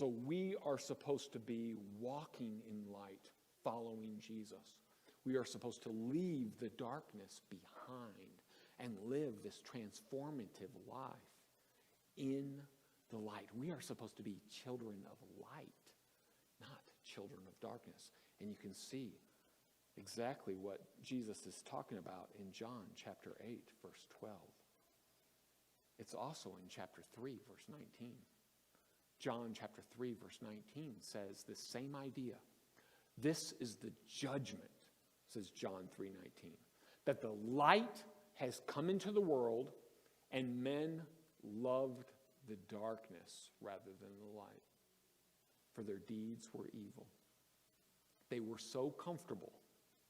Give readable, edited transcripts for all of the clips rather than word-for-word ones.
So we are supposed to be walking in light, following Jesus. We are supposed to leave the darkness behind and live this transformative life in the light. We are supposed to be children of light, not children of darkness. And you can see exactly what Jesus is talking about in John chapter 8, verse 12. It's also in chapter 3, verse 19. John chapter 3, verse 19 says this same idea. This is the judgment, says John 3:19, that the light has come into the world and men loved the darkness rather than the light, for their deeds were evil. They were so comfortable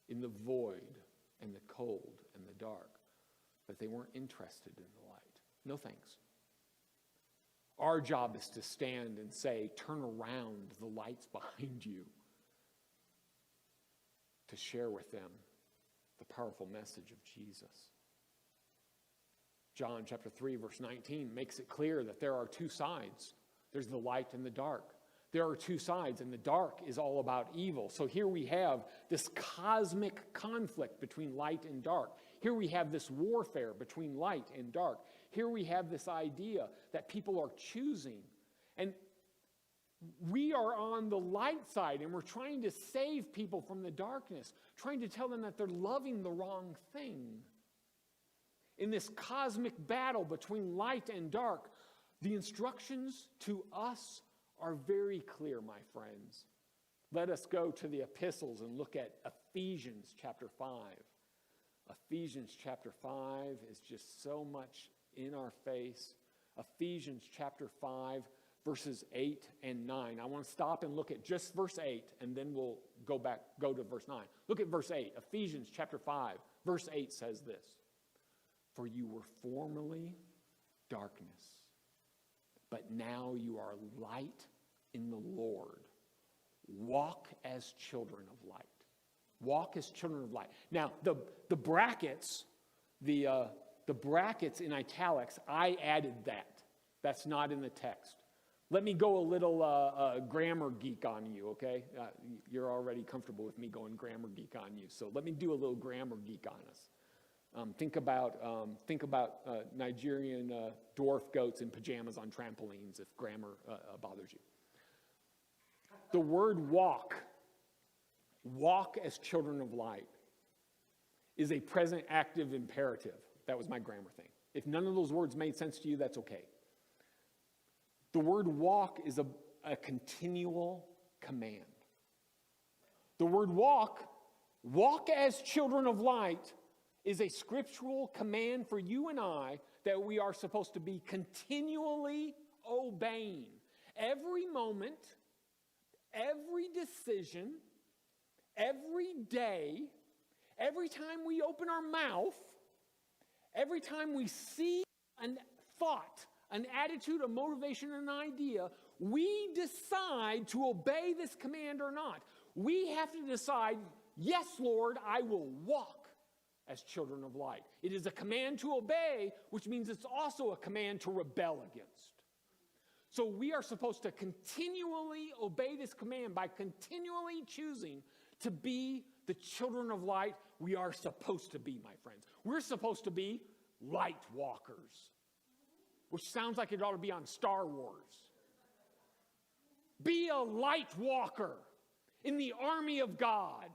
in the void and the cold and the dark that they weren't interested in the light. No thanks. Our job is to stand and say, turn around, the light's behind you, to share with them the powerful message of Jesus. John chapter 3, verse 19 makes it clear that there are two sides. There's the light and the dark. There are two sides, and the dark is all about evil. So here we have this cosmic conflict between light and dark. Here we have this warfare between light and dark. Here we have this idea that people are choosing. And we are on the light side, and we're trying to save people from the darkness, trying to tell them that they're loving the wrong thing. In this cosmic battle between light and dark, the instructions to us are very clear, my friends. Let us go to the epistles and look at Ephesians chapter 5. Ephesians chapter 5 is just so much in our face. Ephesians chapter 5, verses 8 and 9. I want to stop and look at just verse 8, and then we'll go to verse 9. Look at verse 8. Ephesians chapter 5, verse 8 says this. For you were formerly darkness, but now you are light in the Lord. Walk as children of light. Walk as children of light. Now, the brackets, the brackets in italics, I added that. That's not in the text. Let me go a little grammar geek on you, okay? You're already comfortable with me going grammar geek on you, so let me do a little grammar geek on us. Think about Nigerian dwarf goats in pajamas on trampolines if grammar bothers you. The word walk as children of light, is a present active imperative. That was my grammar thing. If none of those words made sense to you, that's okay. The word walk is a continual command. The word walk as children of light, is a scriptural command for you and I that we are supposed to be continually obeying. Every moment, every decision, every day, every time we open our mouth, every time we see a thought, an attitude, a motivation, an idea, we decide to obey this command or not. We have to decide, yes, Lord, I will walk as children of light. It is a command to obey, which means it's also a command to rebel against. So we are supposed to continually obey this command by continually choosing to be the children of light we are supposed to be, my friends. We're supposed to be light walkers, which sounds like it ought to be on Star Wars. Be a light walker in the army of God.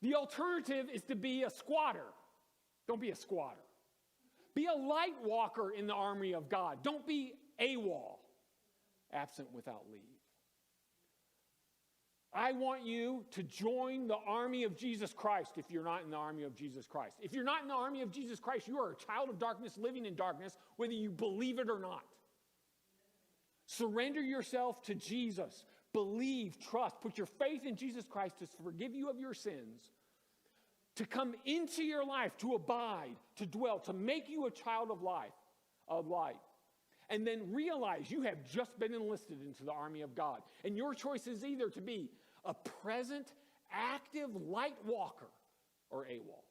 The alternative is to be a squatter. Don't be a squatter. Be a light walker in the army of God. Don't be AWOL, absent without leave. I want you to join the army of Jesus Christ if you're not in the army of Jesus Christ. If you're not in the army of Jesus Christ, you are a child of darkness living in darkness, whether you believe it or not. Surrender yourself to Jesus. Believe, trust, put your faith in Jesus Christ to forgive you of your sins, to come into your life, to abide, to dwell, to make you a child of light. And then realize you have just been enlisted into the army of God. And your choice is either to be a present, active light walker or AWOL.